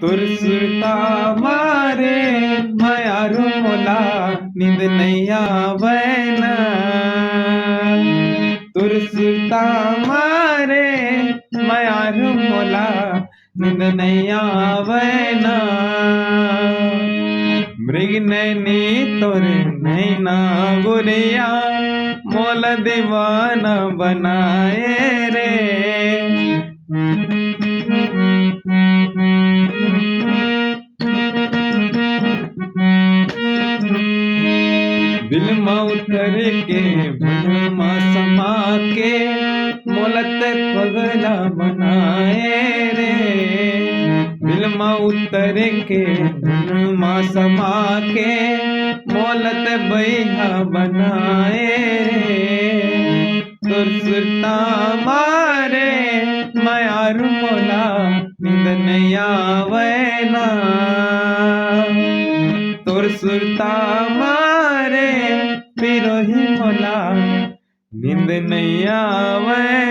तुर सुरता मारे मायारू मोला नींद नहीं आवे ना। तुर सुरता मारे मायारू मोला नींद नहीं आवे ना। मृग नैनी तोरे नैना गुरिया मोला दीवाना बनाए रे। दिल में उतर के मन में समा के मोलत पगला बनाए रे। दिल में उतर के मन में समा के मोलत बैहा बनाए रे। तुर सुरता मारे मायारू मोला नींद नहीं आवे ना। तुर सुरता मारे पिरोही मोला नींद नहीं आवे